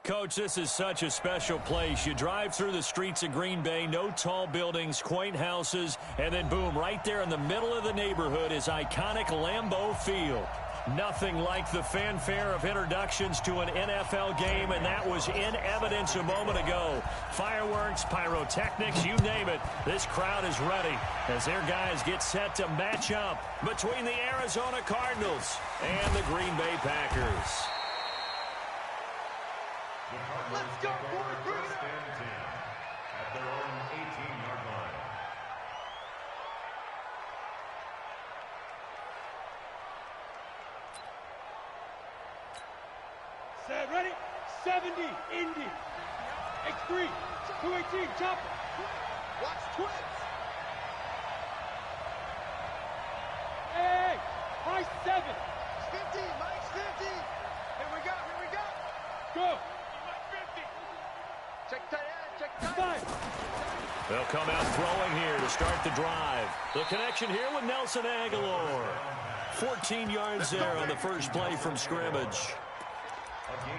Coach, this is such a special place. You drive through the streets of Green Bay, no tall buildings, quaint houses, and then boom, right there in the middle of the neighborhood is iconic Lambeau Field. Nothing like the fanfare of introductions to an NFL game, and that was in evidence a moment ago. Fireworks, pyrotechnics, you name it. This crowd is ready as their guys get set to match up between the Arizona Cardinals and the Green Bay Packers. Let's go, boys. Bring it up. At their own 18-yard line. Set, ready? 70, Indy. X3, 218, chopper. Watch twins. Hey, high 7. 50, Mike's 50. Here we go, here we go. Go. Check tight end, check tight end. They'll come out throwing here to start the drive. The connection here with Nelson Aguilar. 14 yards there on the first play from scrimmage.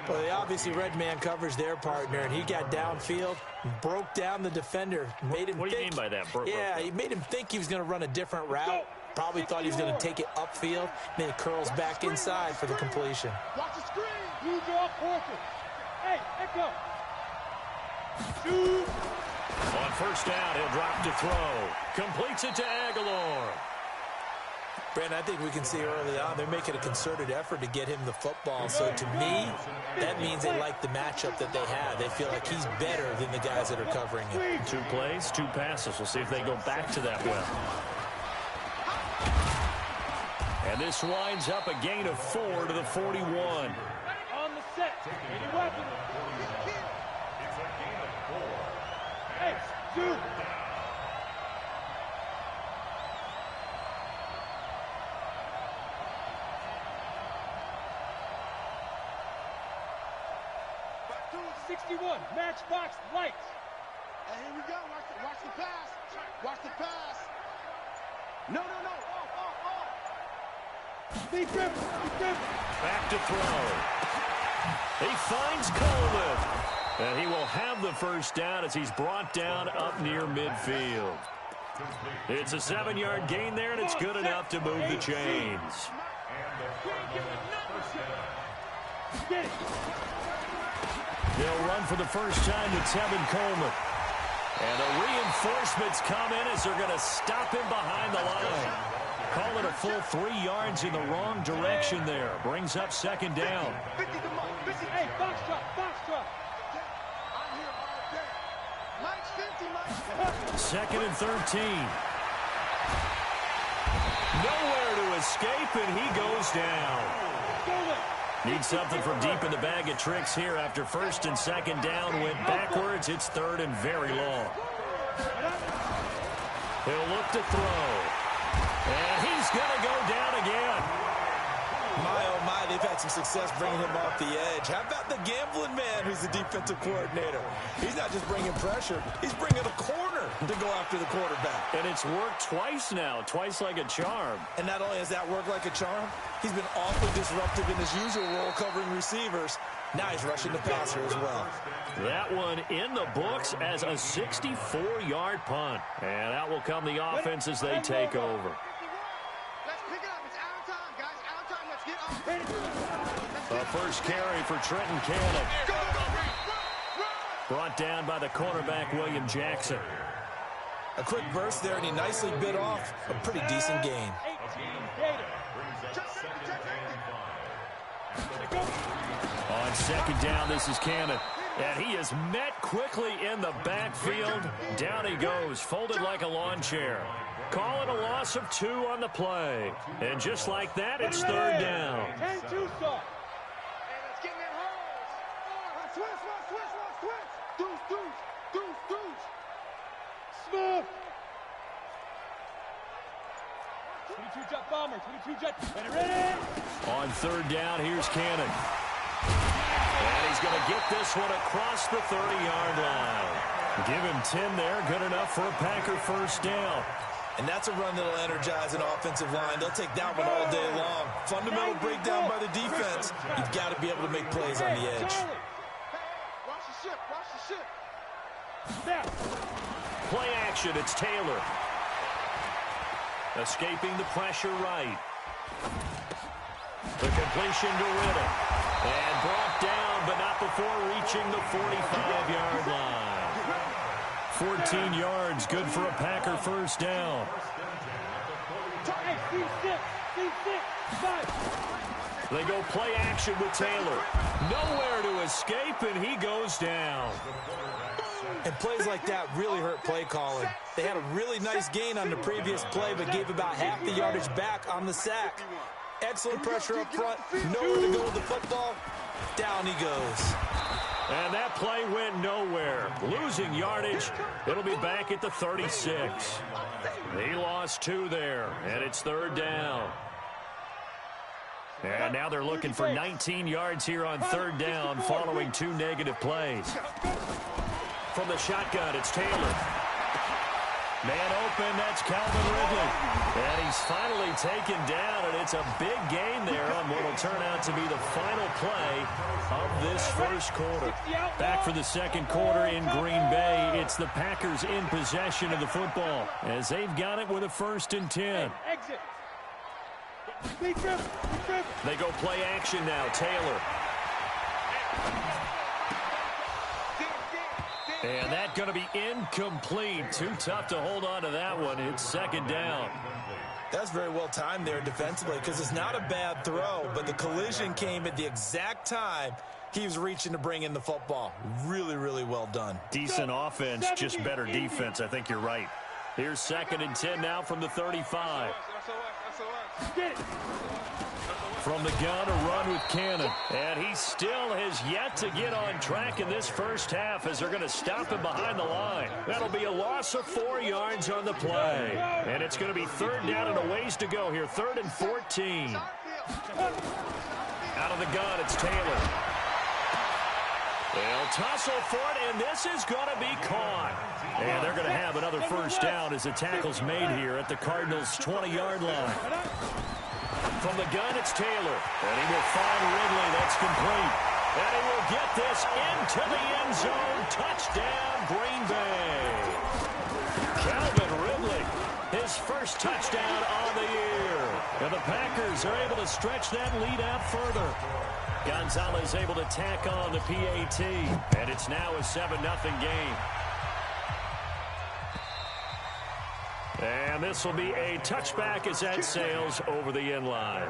Well, they obviously red man covers their partner, and he got downfield, broke down the defender, made him What do you mean by that? Yeah, he made him think he was going to run a different route. Probably thought he was going to take it upfield. Then he curls back inside for the completion. Watch the screen. You draw portrait. Hey, echo. Shoot. On first down, he'll drop to throw. Completes it to Aguilar. Brandon, I think we can see early on they're making a concerted effort to get him the football. So to me, that means they like the matchup that they have. They feel like he's better than the guys that are covering him. 2 plays, 2 passes. We'll see if they go back to that one. And this winds up a gain of 4 to the 41. On the set. Any weapon. It's a gain of 4. Hey, shoot. Matchbox lights. And here we go. Watch the pass. Watch the pass. No. Be grip. Back to throw. He finds Coleman. And he will have the first down as he's brought down up near midfield. It's a 7-yard gain there, and it's good enough to move the chains. Get it. They'll run for the first time with Tevin Coleman. And the reinforcements come in as they're going to stop him behind the line. Call it a full 3 yards in the wrong direction there. Brings up second down. 50 to Mike. 50. Hey, box truck. I'm here all day. Mike's 50, Mike. Second and 13. Nowhere to escape, and he goes down. Needs something from deep in the bag of tricks here after first and second down went backwards. It's third and very long. He'll look to throw. And he's going to go down again. My, oh my, they've had some success bringing him off the edge. How about the gambling man who's the defensive coordinator? He's not just bringing pressure, he's bringing a corner to go after the quarterback. And it's worked twice now, twice like a charm. And not only has that worked like a charm, he's been awfully disruptive in his usual role covering receivers. Now he's rushing the passer as well. That one in the books as a 64-yard punt. And out will come the offense as they take over. Let's pick it up. It's out of time, guys. Out of time. Let's get off. The first carry for Trenton Cannon. Go. Brought down by the cornerback, William Jackson. A quick burst there, and he nicely bit off a pretty decent gain. On second down, this is Cannon. And he is met quickly in the backfield. Down he goes, folded like a lawn chair. Call it a loss of 2 on the play. And just like that, it's third down. 10-2 stop. Hey, let's get in that hole. Switch. Deuce. Smooth. 22 jet bomber. 22 jet. Ready. On third down, here's Cannon. And he's going to get this one across the 30-yard line. Give him 10 there. Good enough for a Packer first down. And that's a run that'll energize an offensive line. They'll take that one all day long. Fundamental breakdown by the defense. You've got to be able to make plays on the edge. Play action, it's Taylor. Escaping the pressure right. The completion to Riddle. And brought down, but not before reaching the 45-yard line. 14 yards, good for a Packer first down. They go play action with Taylor. Nowhere to escape, and he goes down. And plays like that really hurt play calling. They had a really nice gain on the previous play, but gave about half the yardage back on the sack. Excellent pressure up front. Nowhere to go with the football. Down he goes. And that play went nowhere. Losing yardage. It'll be back at the 36. He lost 2 there, and it's third down. And now they're looking for 19 yards here on third down following 2 negative plays. From the shotgun, it's Taylor. Man open, that's Calvin Ridley. And he's finally taken down, and it's a big gain there on what will turn out to be the final play of this first quarter. Back for the second quarter in Green Bay. It's the Packers in possession of the football as they've got it with a 1st and 10. They go play action now, Taylor. And that's going to be incomplete. Too tough to hold on to that one. It's second down. That's very well timed there defensively because it's not a bad throw, but the collision came at the exact time he was reaching to bring in the football. Really, really well done. Decent offense, just better defense. I think you're right. Here's 2nd and 10 now from the 35. From the gun, a run with Cannon. And he still has yet to get on track in this first half as they're going to stop him behind the line. That'll be a loss of 4 yards on the play. And it's going to be third down and a ways to go here. 3rd and 14. Out of the gun, it's Taylor. They'll tussle for it, and this is going to be caught. And they're going to have another first down as the tackle's made here at the Cardinals' 20-yard line. From the gun, it's Taylor. And he will find Ridley. That's complete. And he will get this into the end zone. Touchdown, Green Bay. Calvin Ridley, his first touchdown on the year. And the Packers are able to stretch that lead out further. Gonzalez able to tack on the PAT. And it's now a 7-0 game. And this will be a touchback as that sails over the end line.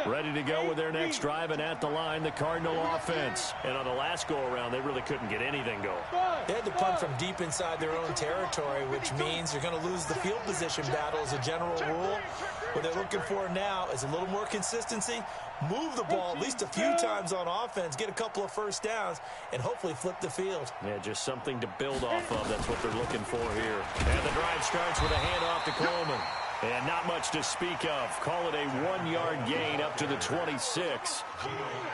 Ready to go with their next drive, and at the line, the Cardinal offense. And on the last go-around, they really couldn't get anything going. They had to punt from deep inside their own territory, which means you're going to lose the field position battle as a general rule. What they're looking for now is a little more consistency, move the ball at least a few times on offense, get a couple of first downs, and hopefully flip the field. Yeah, just something to build off of. That's what they're looking for here. And the drive starts with a handoff to Coleman. And not much to speak of. Call it a 1-yard gain up to the 26.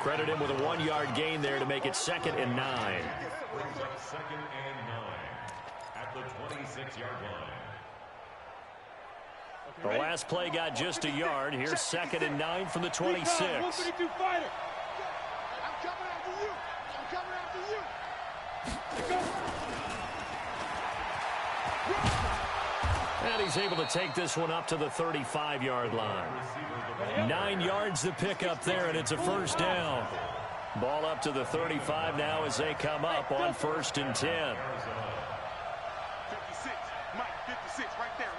Credit him with a 1-yard gain there to make it 2nd and 9. 2nd and 9 at the 26-yard line. The last play got just a yard. Here's 2nd and 9 from the 26. I'm coming after you. And he's able to take this one up to the 35-yard line. 9 yards to pick up there, and it's a first down. Ball up to the 35 now as they come up on 1st and 10. 56, Mike, 56, right there.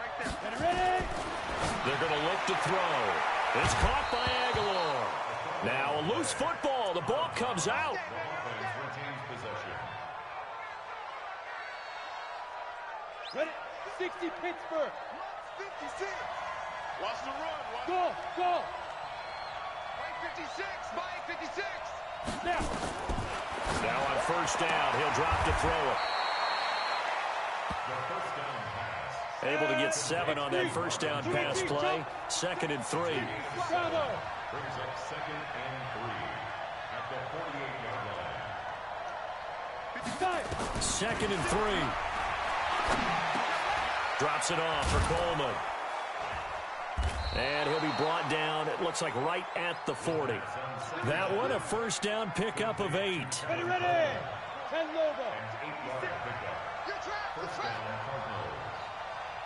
They're going to look to throw. It's caught by Aguilar. Now a loose football. The ball comes out. Ready? 60 Pittsburgh. 56. Watch the run. Go. Mike 56. Mike 56. Now on first down, he'll drop to throw it. Able to get 7 on that first down pass play. 2nd and 3. Brings up 2nd and 3 at the 48-yard line. 2nd and 3. Drops it off for Coleman. And he'll be brought down, it looks like right at the 40. That one, a first down pickup of 8. Ready, ready. 10 Lobo.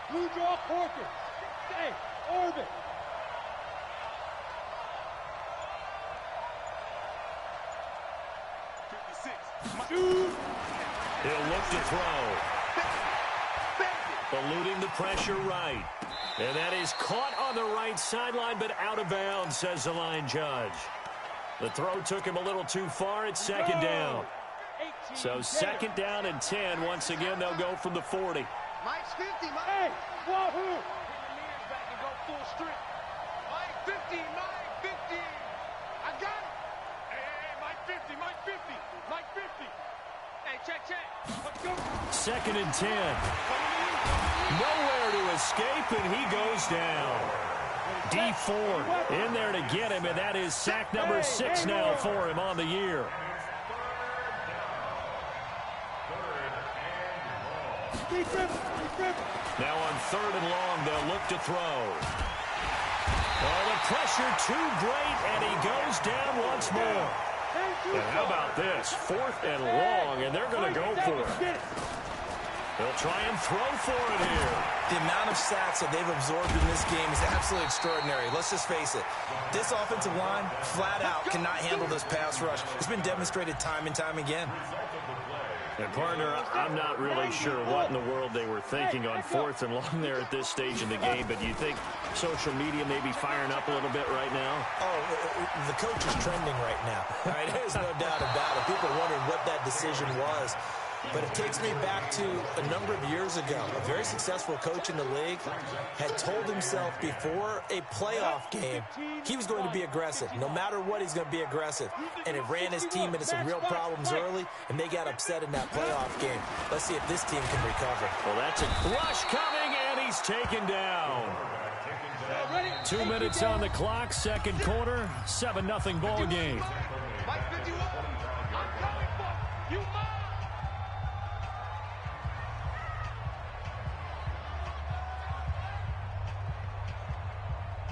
Blue draw Corker. Hey, orbit. Shoot. He'll look to throw. Eluding the pressure right. And that is caught on the right sideline, but out of bounds, says the line judge. The throw took him a little too far. It's second down. So second down and 10. Once again, they'll go from the 40. Mike's 50, Mike. Hey, wahoo. Back and go full strength. Mike 50, Mike 50. I got it. Hey, Mike 50, Mike 50, Mike 50. Hey, check. Let's go. Second and 10. Nowhere to escape, and he goes down. D Ford in there to get him, and that is sack number 6 now for him on the year. Now on 3rd and long, they'll look to throw. Oh, the pressure too great, and he goes down once more. And how about this? 4th and long, and they're going to go for it. They'll try and throw for it here. The amount of sacks that they've absorbed in this game is absolutely extraordinary. Let's just face it. This offensive line, flat out, cannot handle this pass rush. It's been demonstrated time and time again. And, partner, I'm not really sure what in the world they were thinking on 4th and long there at this stage in the game, but do you think social media may be firing up a little bit right now? Oh, the coach is trending right now. All right, there's no doubt about it. People are wondering what that decision was. But it takes me back to a number of years ago. A very successful coach in the league had told himself before a playoff game he was going to be aggressive. No matter what, he's going to be aggressive. And it ran his team into some real problems early, and they got upset in that playoff game. Let's see if this team can recover. Well, that's a rush coming, and he's taken down. 2 minutes on the clock, second quarter, 7-0 ball game.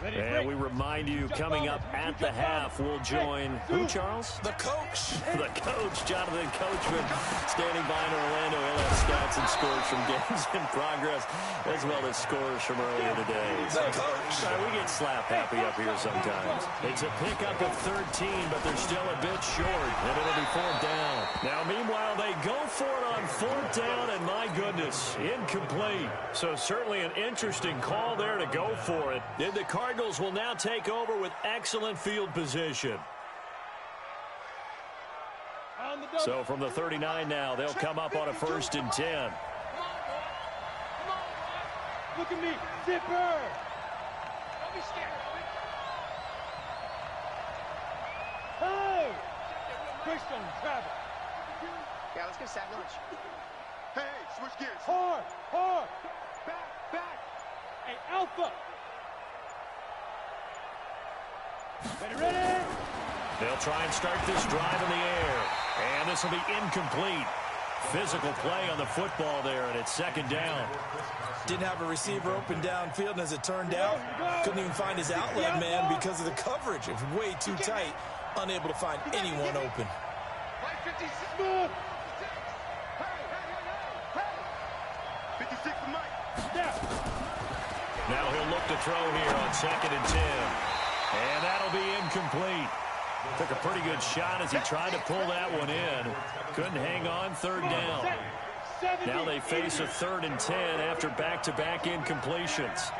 And we remind you, coming up at the half, we'll join who, Charles? The coach. The coach, Jonathan Coachman, standing by in Orlando. He'll have stats and scores from games in progress, as well as scores from earlier today. The coach. We get slap happy up here sometimes. It's a pickup of 13, but they're still a bit short, and it'll be 4th down. Now, meanwhile, they go for it on 4th down, and my goodness, incomplete. So certainly an interesting call there to go for it. And the Cardinals will now take over with excellent field position. So from the 39 now, they'll come up on a 1st and 10. Look at me, zipper. Don't be scared. Hey! Christian, Travis. Yeah, let's get sack lunch. Hey, switch gears. Hard. Back. Hey, Alpha. Ready? They'll try and start this drive in the air. And this will be incomplete. Physical play on the football there, and it's 2nd down. Didn't have a receiver open downfield, and as it turned out, couldn't even find his outlet man because of the coverage. It was way too tight, unable to find anyone open. Smooth. 56 for Mike. Now he'll look to throw here on 2nd and 10. And that'll be incomplete. Took a pretty good shot as he tried to pull that one in. Couldn't hang on, 3rd down. Now they face a 3rd and 10 after back-to-back incompletions.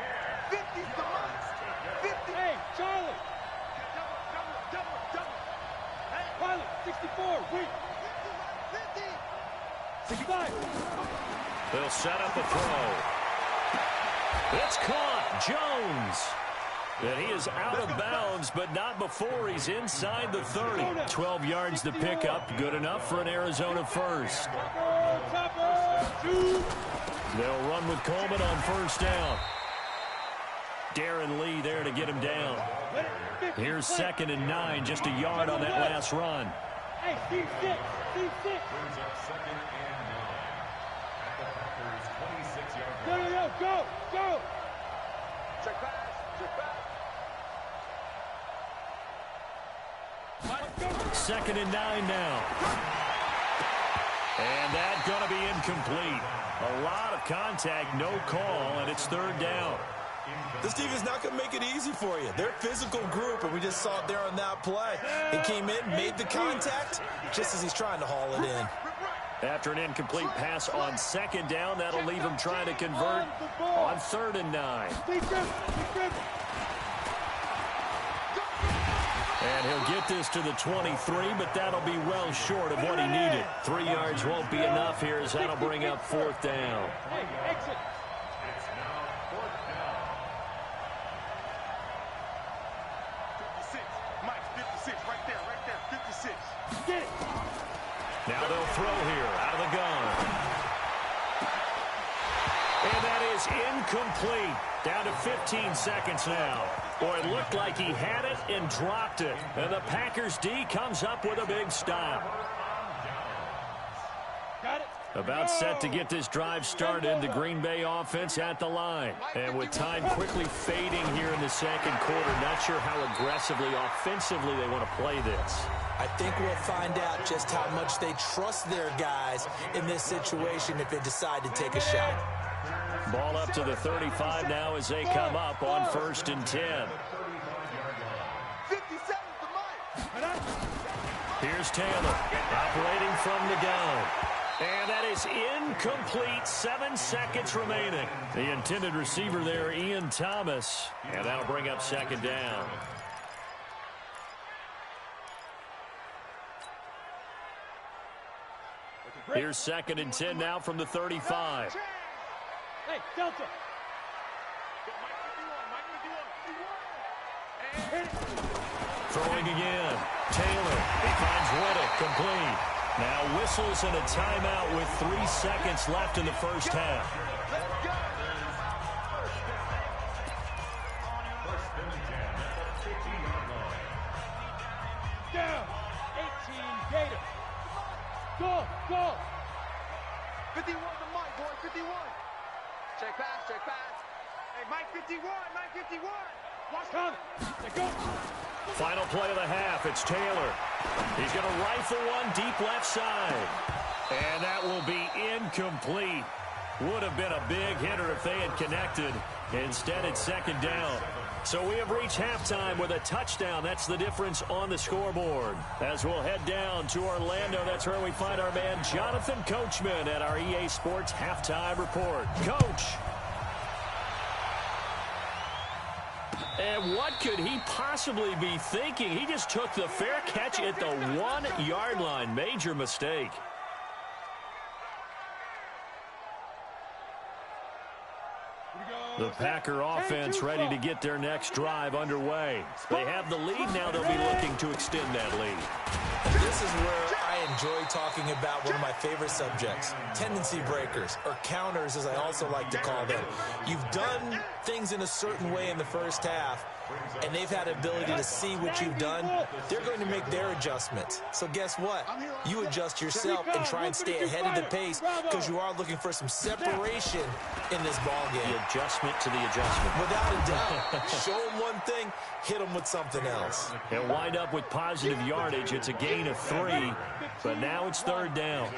Hey, Charlie. Pilot, 64, wait. 65. They'll set up a throw. It's caught. Jones. And he is out of bounds, but not before he's inside the 30. 12 yards to pick up. Good enough for an Arizona first. They'll run with Coleman on 1st down. Darren Lee there to get him down. Here's 2nd and 9, just a yard on that last run. Hey, C6. Go. Check pass. 2nd and 9 now. And that's going to be incomplete. A lot of contact, no call, and it's 3rd down. This defense is not going to make it easy for you. They're a physical group, and we just saw it there on that play. He came in, made the contact, just as he's trying to haul it in. After an incomplete pass on 2nd down, that'll leave him trying to convert on 3rd and 9. And he'll get this to the 23, but that'll be well short of what he needed. 3 yards won't be enough here as that'll bring up 4th down. Exit. It's now 4th down. 56. Mike, 56. Right there. 56. Get it. Now they'll throw here out of the gun. And that is incomplete. Down to 15 seconds now. Boy, it looked like he had it and dropped it. And the Packers D comes up with a big stop. Got it. About set to get this drive started. The Green Bay offense at the line. And with time quickly fading here in the 2nd quarter, not sure how aggressively, offensively they want to play this. I think we'll find out just how much they trust their guys in this situation if they decide to take a shot. Ball up to the 35 now as they come up on 1st and 10. 57 to Mike. Here's Taylor operating from the gun. And that is incomplete. 7 seconds remaining. The intended receiver there, Ian Thomas. And that'll bring up 2nd down. Here's 2nd and 10 now from the 35. Hey, Delta. Throwing again. Taylor. He finds Riddick complete. Now whistles and a timeout with 3 seconds left in the first half. Down. 18 Gator. Go. 51 to Mike, boy. 51. Check pass. Hey, Mike 51. Watch count. They go. Final play of the half. It's Taylor. He's going to rifle one deep left side. And that will be incomplete. Would have been a big hitter if they had connected. Instead, it's 2nd down. So we have reached halftime with a touchdown. That's the difference on the scoreboard. As we'll head down to Orlando, that's where we find our man Jonathan Coachman at our EA Sports Halftime Report. Coach. And what could he possibly be thinking? He just took the fair catch at the 1-yard line. Major mistake. The Packer offense ready to get their next drive underway. They have the lead now. They'll be looking to extend that lead. This is where I enjoy talking about one of my favorite subjects, tendency breakers, or counters as I also like to call them. You've done things in a certain way in the first half, and they've had the ability to see what you've done. They're going to make their adjustments. So guess what? You adjust yourself and try and stay ahead of the pace because you are looking for some separation in this ball game. The adjustment to the adjustment. Without a doubt. Show them one thing, hit them with something else. They'll wind up with positive yardage. It's a gain of 3, but now it's 3rd down.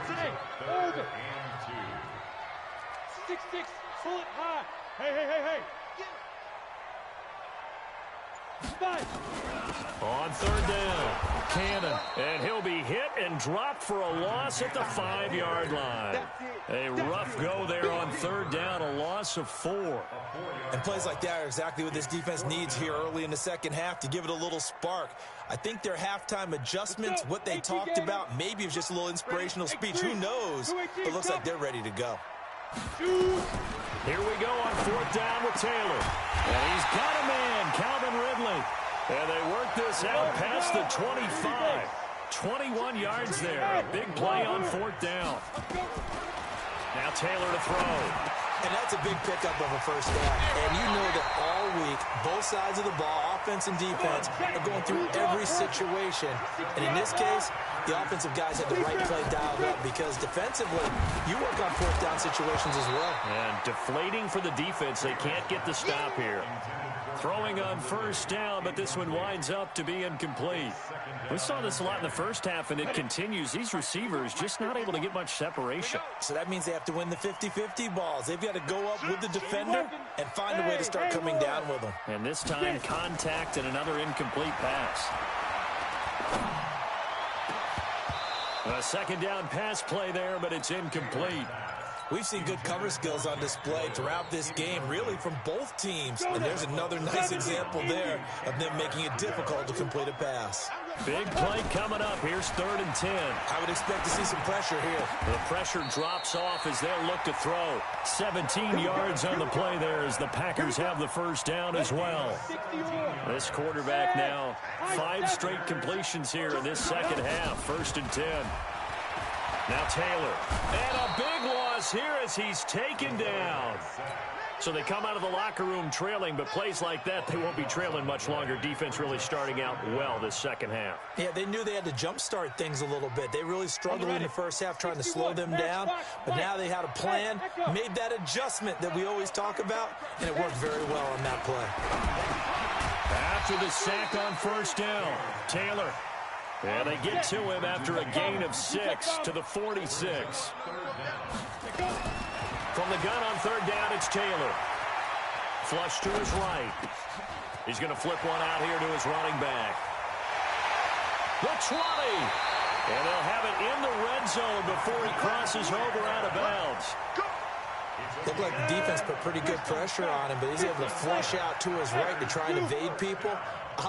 Hey, over. 6-6, pull it high. Hey. On 3rd down, Cannon, and he'll be hit and dropped for a loss at the 5-yard line. A rough go there on 3rd down, a loss of 4. And plays like that are exactly what this defense needs here early in the second half to give it a little spark. I think their halftime adjustments, what they talked about, maybe it was just a little inspirational speech. Who knows? But it looks like they're ready to go. Here we go on 4th down with Taylor. And he's got a man, Calvin Ridley. And they work this out past the 25. 21 yards there. A big play on 4th down. Now Taylor to throw. And that's a big pickup of a first down. And you know that all week, both sides of the ball, offense and defense, are going through every situation. And in this case, the offensive guys had the right play dialed up because defensively, you work on 4th down situations as well. And deflating for the defense. They can't get the stop here. Throwing on first down, but this one winds up to be incomplete. We saw this a lot in the first half, and it continues. These receivers just not able to get much separation. So that means they have to win the 50-50 balls. They've got to go up with the defender and find a way to start coming down with them. And this time, contact and another incomplete pass. A second down pass play there, but it's incomplete. We've seen good cover skills on display throughout this game, really from both teams. And there's another nice example there of them making it difficult to complete a pass. Big play coming up. Here's 3rd and 10. I would expect to see some pressure here. The pressure drops off as they'll look to throw. 17 yards on the play there as the Packers have the first down as well. This quarterback now 5 straight completions here in this second half. 1st and 10. Now Taylor. And a big loss here as he's taken down. So they come out of the locker room trailing, but plays like that, they won't be trailing much longer. Defense really starting out well this second half. Yeah, they knew they had to jumpstart things a little bit. They really struggled in the first half trying to slow them down, but now they had a plan, made that adjustment that we always talk about, and it worked very well on that play. After the sack on first down, Taylor. And they get to him after a gain of 6 to the 46. From the gun on 3rd down, it's Taylor. Flush to his right. He's going to flip one out here to his running back. The 20. And they'll have it in the red zone before he crosses over out of bounds. Looked like the defense put pretty good pressure on him, but he's able to flush out to his right to try and evade people.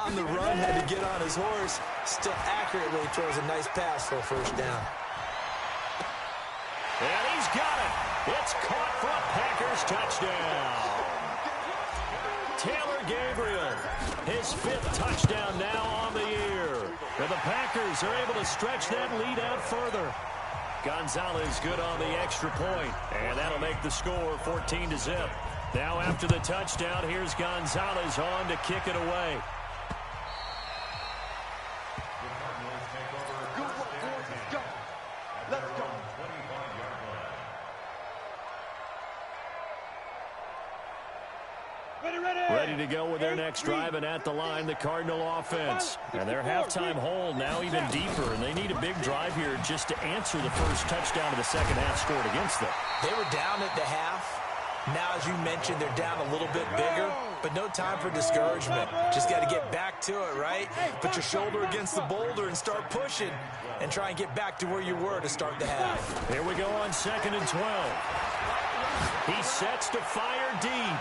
On the run, had to get on his horse. Still accurately throws a nice pass for a first down. And he's got it. It's caught for a Packers touchdown. Taylor Gabriel, his 5th touchdown now on the year. And the Packers are able to stretch that lead out further. Gonzalez good on the extra point, and that'll make the score 14-0. Now after the touchdown, here's Gonzalez on to kick it away. Ready to go with their next drive, and at the line, the Cardinal offense. And their halftime hole now even deeper, and they need a big drive here just to answer the first touchdown of the second half scored against them. They were down at the half. Now, as you mentioned, they're down a little bit bigger, but no time for discouragement. Just got to get back to it, right? Put your shoulder against the boulder and start pushing and try and get back to where you were to start the half. Here we go on 2nd and 12. He sets to fire deep.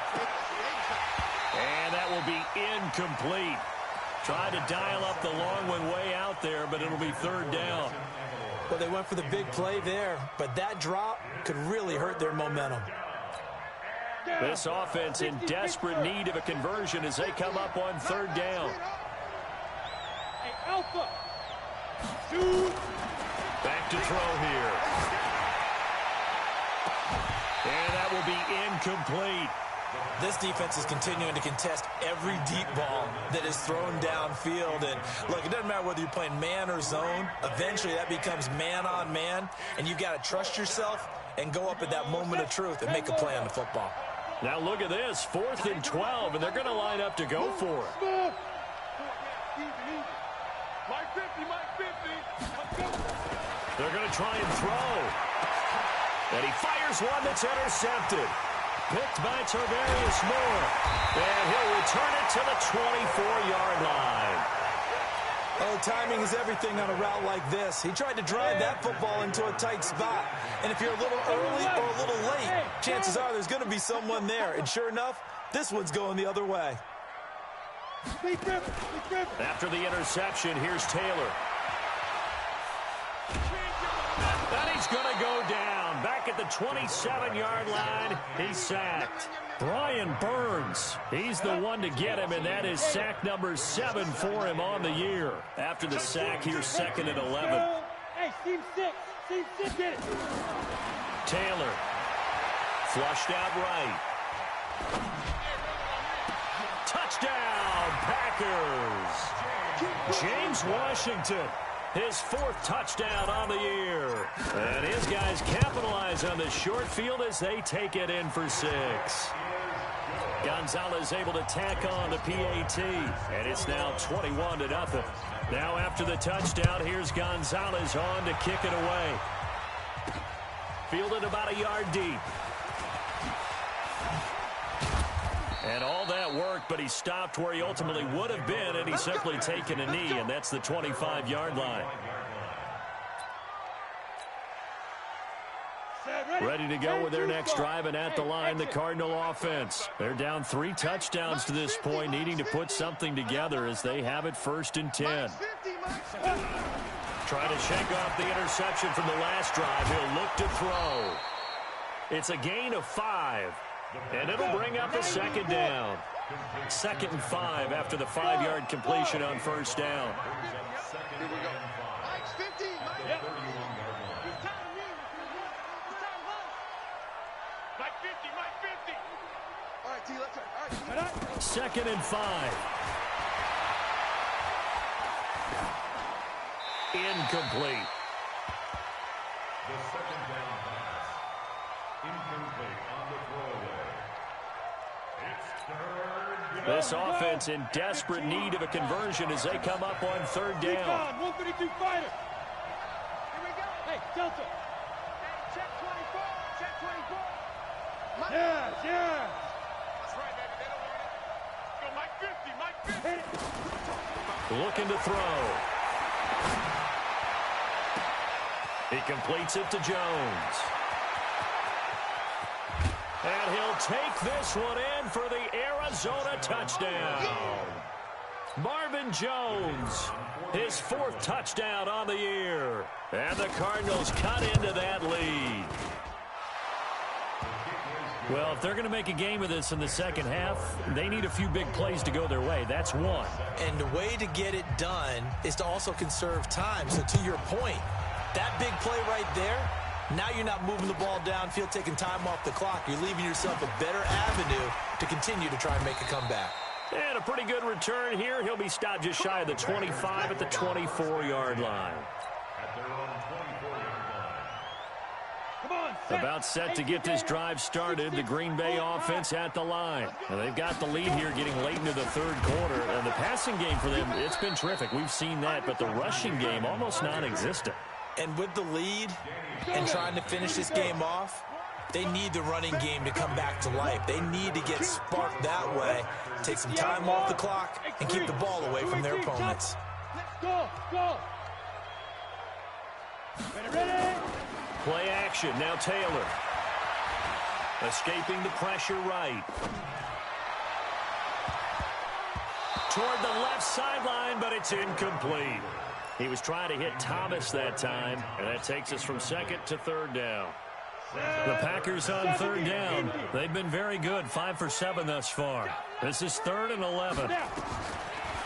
And that will be incomplete. Tried to dial up the long one way out there, but it'll be 3rd down. Well, they went for the big play there, but that drop could really hurt their momentum. This offense in desperate need of a conversion as they come up on 3rd down. Back to throw here. And that will be incomplete. This defense is continuing to contest every deep ball that is thrown downfield. And look, it doesn't matter whether you're playing man or zone. Eventually that becomes man on man, and you've got to trust yourself and go up at that moment of truth and make a play on the football. Now look at this, 4th and 12, and they're going to line up to go for it. They're going to try and throw. And he fires one that's intercepted. Picked by Tarvarius Moore. And he'll return it to the 24-yard line. Oh, timing is everything on a route like this. He tried to drive that football into a tight spot. And if you're a little early or a little late, chances are there's going to be someone there. And sure enough, this one's going the other way. After the interception, here's Taylor. And he's going to go down. Back at the 27-yard line, he's sacked. Brian Burns, he's the one to get him, and that is sack number 7 for him on the year. After the sack, here's 2nd and 11. Hey, team 6, get it. Taylor, flushed out right. Touchdown, Packers. James Washington, his 4th touchdown on the year. And his guys capitalize on the short field as they take it in for 6. Gonzalez able to tack on the PAT, and it's now 21-0. Now after the touchdown, here's Gonzalez on to kick it away. Fielded about a yard deep. And all that work, but he stopped where he ultimately would have been, and he's simply taken a knee, and that's the 25-yard line. Ready to go with their next drive, and at the line, the Cardinal offense. They're down 3 touchdowns to this point, needing to put something together as they have it 1st and 10. Trying to shake off the interception from the last drive. He'll look to throw. It's a gain of 5, and it'll bring up a 2nd down. 2nd and 5 after the 5-yard completion on 1st down. Here we go. Mike's 50. Mike 50. All right, T, let's all right. 2nd and 5. Incomplete. The 2nd down pass. Incomplete on the throwaway. It's 3rd down. This offense in desperate need of a conversion as they come up on 3rd down. 152 fighter. Here we go. Hey, Delta. Hey, check 24. Check 24. Yes, yes. That's right, baby. They don't want it. Go, Mike 50. Mike 50. Hit it. Looking to throw. He completes it to Jones. And he'll take this one in for the Arizona touchdown. Marvin Jones, his 4th touchdown on the year. And the Cardinals cut into that lead. Well, if they're going to make a game of this in the second half, they need a few big plays to go their way. That's one. And the way to get it done is to also conserve time. So to your point, that big play right there, now you're not moving the ball downfield, taking time off the clock. You're leaving yourself a better avenue to continue to try and make a comeback. And a pretty good return here. He'll be stopped just shy of the 25 at the 24-yard line. At their own 24-yard line. Come on, About set to get this drive started, the Green Bay offense at the line. Now they've got the lead here getting late into the 3rd quarter. And the passing game for them, it's been terrific. We've seen that, but the rushing game almost non-existent. And with the lead and trying to finish this game off, they need the running game to come back to life. They need to get sparked that way, take some time off the clock, and keep the ball away from their opponents. Let's go, go. Ready? Play action, now Taylor. Escaping the pressure right. Toward the left sideline, but it's incomplete. He was trying to hit Thomas that time, and that takes us from 2nd to 3rd down. The Packers on 3rd down. They've been very good, 5 for 7 thus far. This is 3rd and 11.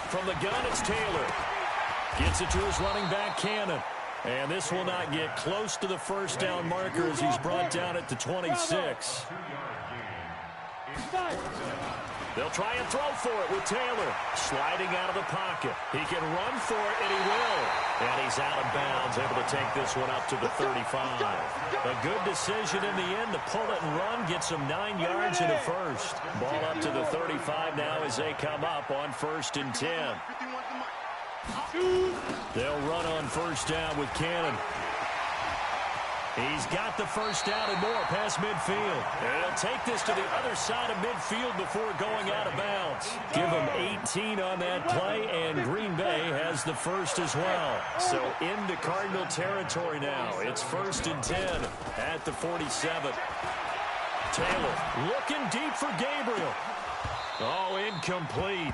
From the gun, it's Taylor. Gets it to his running back, Cannon. And this will not get close to the 1st down marker as he's brought down at the 26. They'll try and throw for it with Taylor. Sliding out of the pocket. He can run for it, and he will. And he's out of bounds, able to take this one up to the 35. A good decision in the end to pull it and run. Gets him 9 yards and a first. Ball up to the 35 now as they come up on 1st and 10. They'll run on 1st down with Cannon. He's got the 1st down and more past midfield. And he'll take this to the other side of midfield before going out of bounds. Give him 18 on that play, and Green Bay has the 1st as well. So into Cardinal territory now. It's 1st and 10 at the 47. Taylor looking deep for Gabriel. Oh, incomplete.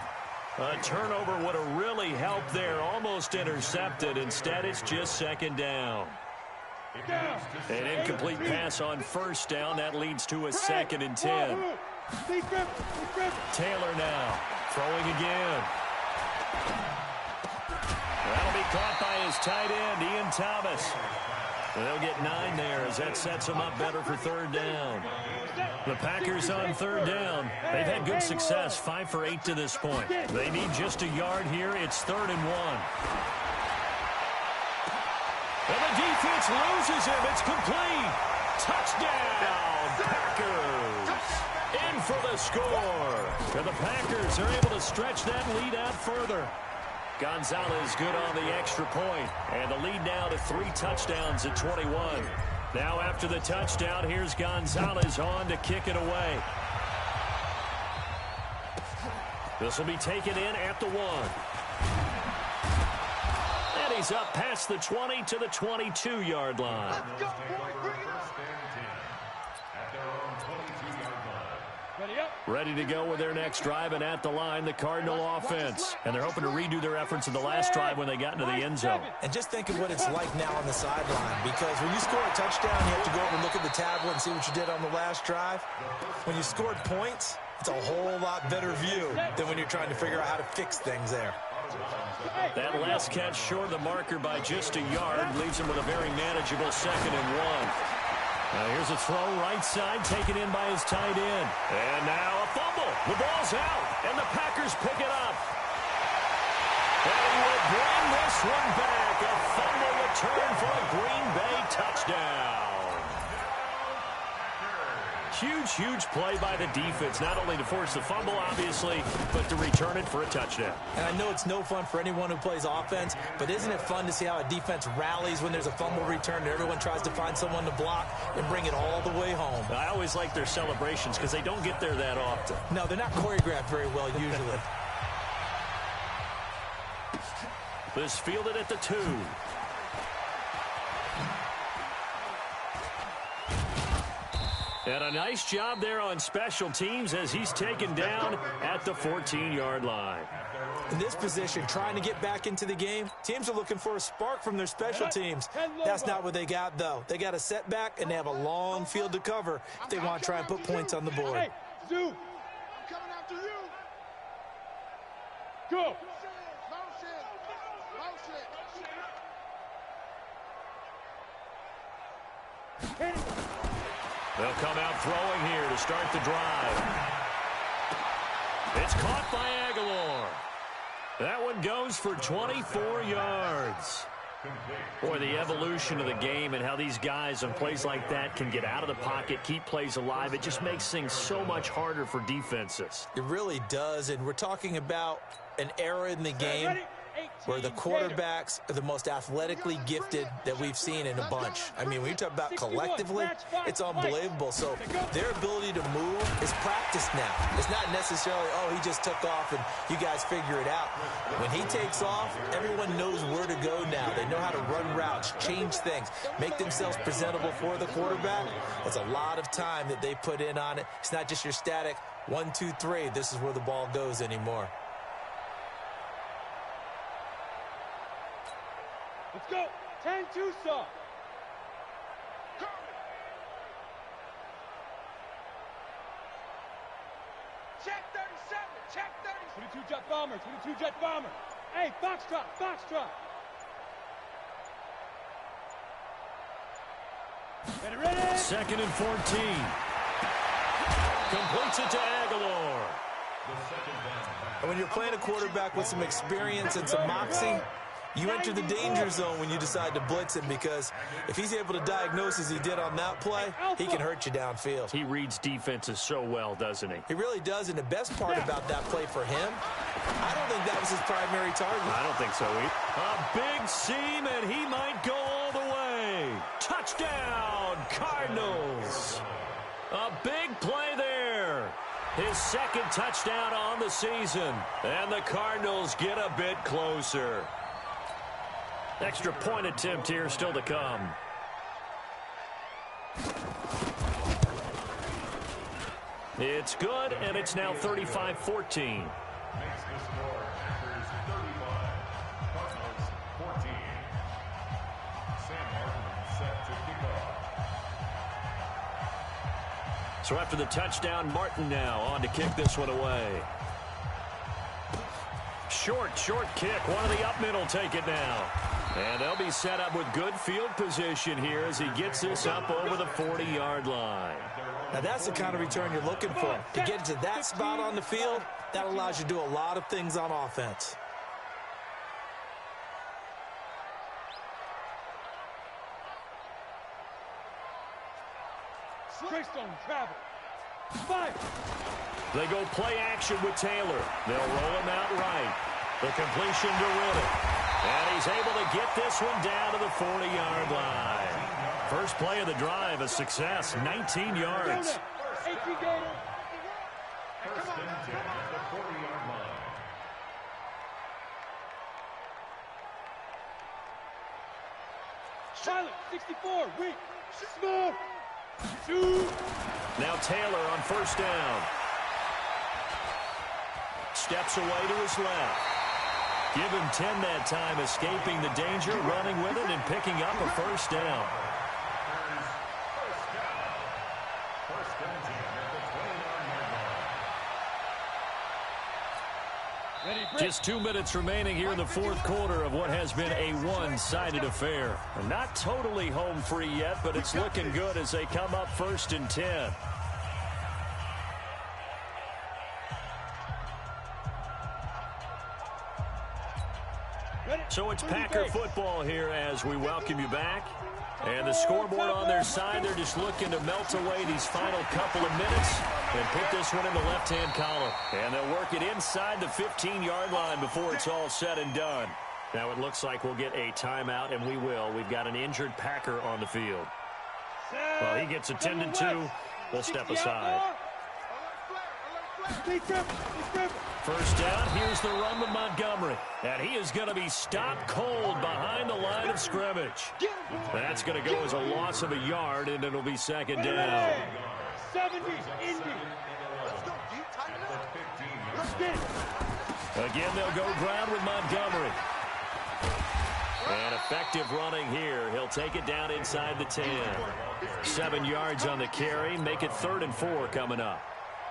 A turnover would have really helped there. Almost intercepted. Instead, it's just 2nd down. An incomplete pass on 1st down. That leads to a 2nd and 10. Taylor now throwing again. That'll be caught by his tight end, Ian Thomas. They'll get 9 there as that sets them up better for 3rd down. The Packers on 3rd down. They've had good success, 5 for 8 to this point. They need just a yard here. It's 3rd and 1. And the defense loses him. It's complete. Touchdown, Packers. In for the score. And the Packers are able to stretch that lead out further. Gonzalez good on the extra point. And the lead now to 3 touchdowns at 21. Now after the touchdown, here's Gonzalez on to kick it away. This will be taken in at the 1. And he's up past the 20 to the 22-yard line. Let's go, boys. Bring it on. At their own 22-yard line. Ready up. Ready to go with their next drive, and at the line, the Cardinal offense. And they're hoping to redo their efforts in the last drive when they got into the end zone. And just think of what it's like now on the sideline, because when you score a touchdown, you have to go over and look at the tablet and see what you did on the last drive. When you scored points, it's a whole lot better view than when you're trying to figure out how to fix things there. That last catch short of the marker by just a yard leaves him with a very manageable 2nd and 1. Now here's a throw right side taken in by his tight end. And now a fumble. The ball's out, and the Packers pick it up. And he will bring this one back. A fumble return for a Green Bay touchdown. Huge play by the defense, not only to force the fumble, obviously, but to return it for a touchdown. And I know it's no fun for anyone who plays offense, but isn't it fun to see how a defense rallies when there's a fumble return and everyone tries to find someone to block and bring it all the way home? I always like their celebrations because they don't get there that often. No, they're not choreographed very well usually. This fielded at the 2. And a nice job there on special teams as he's taken down at the 14-yard line. In this position, trying to get back into the game, teams are looking for a spark from their special teams. That's not what they got, though. They got a setback, and they have a long field to cover if they want to try and put points on the board. Hey, Zoo, I'm coming after you. Go. They'll come out throwing here to start the drive. It's caught by Aguilar. That one goes for 24 yards. Boy, the evolution of the game and how these guys on plays like that can get out of the pocket, keep plays alive, it just makes things so much harder for defenses. It really does, and we're talking about an era in the game where the quarterbacks are the most athletically gifted that we've seen in a bunch. I mean, when you talk about collectively, it's unbelievable. So their ability to move is practiced now. It's not necessarily, oh, he just took off and you guys figure it out. When he takes off, everyone knows where to go now. They know how to run routes, change things, make themselves presentable for the quarterback. That's a lot of time that they put in on it. It's not just your static 1, 2, 3. This is where the ball goes anymore. Let's go. 10 Tucson. Check 37. Check 30. 22 jet bomber. 22 jet bomber. Hey, Foxtrot. Foxtrot. Ready. 2nd and 14. Completes it to Aguilar. And when you're playing a quarterback with some experience and some moxie, you enter the danger zone when you decide to blitz him, because if he's able to diagnose as he did on that play, he can hurt you downfield. He reads defenses so well, doesn't he? He really does, and the best part about that play for him, I don't think that was his primary target. I don't think so either. A big seam, and he might go all the way. Touchdown, Cardinals. A big play there. His 2nd touchdown on the season. And the Cardinals get a bit closer. Extra point attempt here still to come. It's good, and it's now 35-14. Makes the score Packers 35, Cardinals 14. Sam Martin set to kick off. So after the touchdown, Martin now on to kick this one away. Short kick. One of the up middle take it now. And they'll be set up with good field position here as he gets this up over the 40-yard line. Now that's the kind of return you're looking for. To get to that spot on the field, that allows you to do a lot of things on offense. Greystone travel. They go play action with Taylor. They'll roll him out right. The completion to Riddick. And he's able to get this one down to the 40-yard line. First play of the drive, a success, 19 yards. First and 10 at the 40-yard line. Silent, 64, weak, small, shoot. Now Taylor on first down. Steps away to his left. Give him 10 that time, escaping the danger, running with it, and picking up a first down. First and 10 at the 20-yard line. Just 2 minutes remaining here in the fourth quarter of what has been a one-sided affair. Not totally home free yet, but it's looking good as they come up first and 10. So it's Packer football here as we welcome you back. And the scoreboard on their side, they're just looking to melt away these final couple of minutes and put this one in the left-hand column. And they'll work it inside the 15-yard line before it's all said and done. Now it looks like we'll get a timeout, and we will. We've got an injured Packer on the field. Well, he gets attended to. We'll step aside. First down, here's the run with Montgomery. And he is going to be stopped cold behind the line of scrimmage. That's going to go as a loss of a yard, and it'll be second down. 70, Indy. Again, they'll go ground with Montgomery. And effective running here. He'll take it down inside the 10. 7 yards on the carry. Make it 3rd and 4 coming up.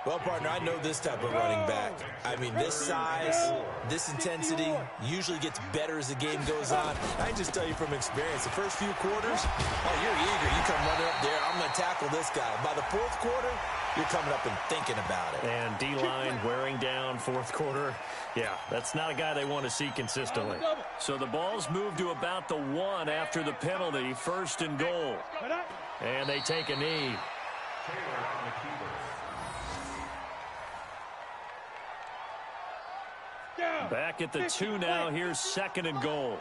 Well, partner, I know this type of running back. I mean, this size, this intensity usually gets better as the game goes on. I can just tell you from experience, the first few quarters, oh, you're eager. You come running up there, I'm going to tackle this guy. By the fourth quarter, you're coming up and thinking about it. And D-line wearing down fourth quarter. Yeah, that's not a guy they want to see consistently. So the ball's moved to about the 1 after the penalty, 1st and goal. And they take a knee. Back at the 2 now. Here's 2nd and goal.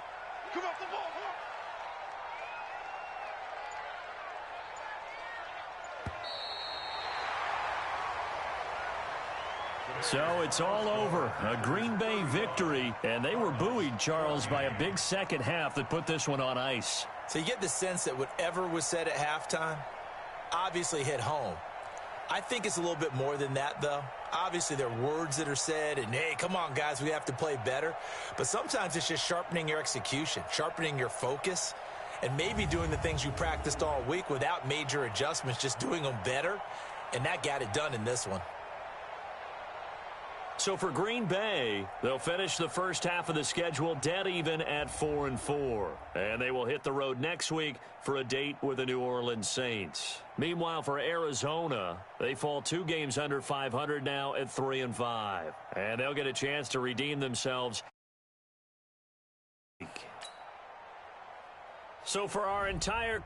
So it's all over. A Green Bay victory, and they were buoyed, Charles, by a big second half that put this one on ice. So you get the sense that whatever was said at halftime obviously hit home. I think it's a little bit more than that, though. Obviously, there are words that are said, and, hey, come on, guys, we have to play better. But sometimes it's just sharpening your execution, sharpening your focus, and maybe doing the things you practiced all week without major adjustments, just doing them better, and that got it done in this one. So for Green Bay, they'll finish the first half of the schedule dead even at 4-4. And they will hit the road next week for a date with the New Orleans Saints. Meanwhile, for Arizona, they fall 2 games under 500 now at 3-5. And they'll get a chance to redeem themselves. So for our entire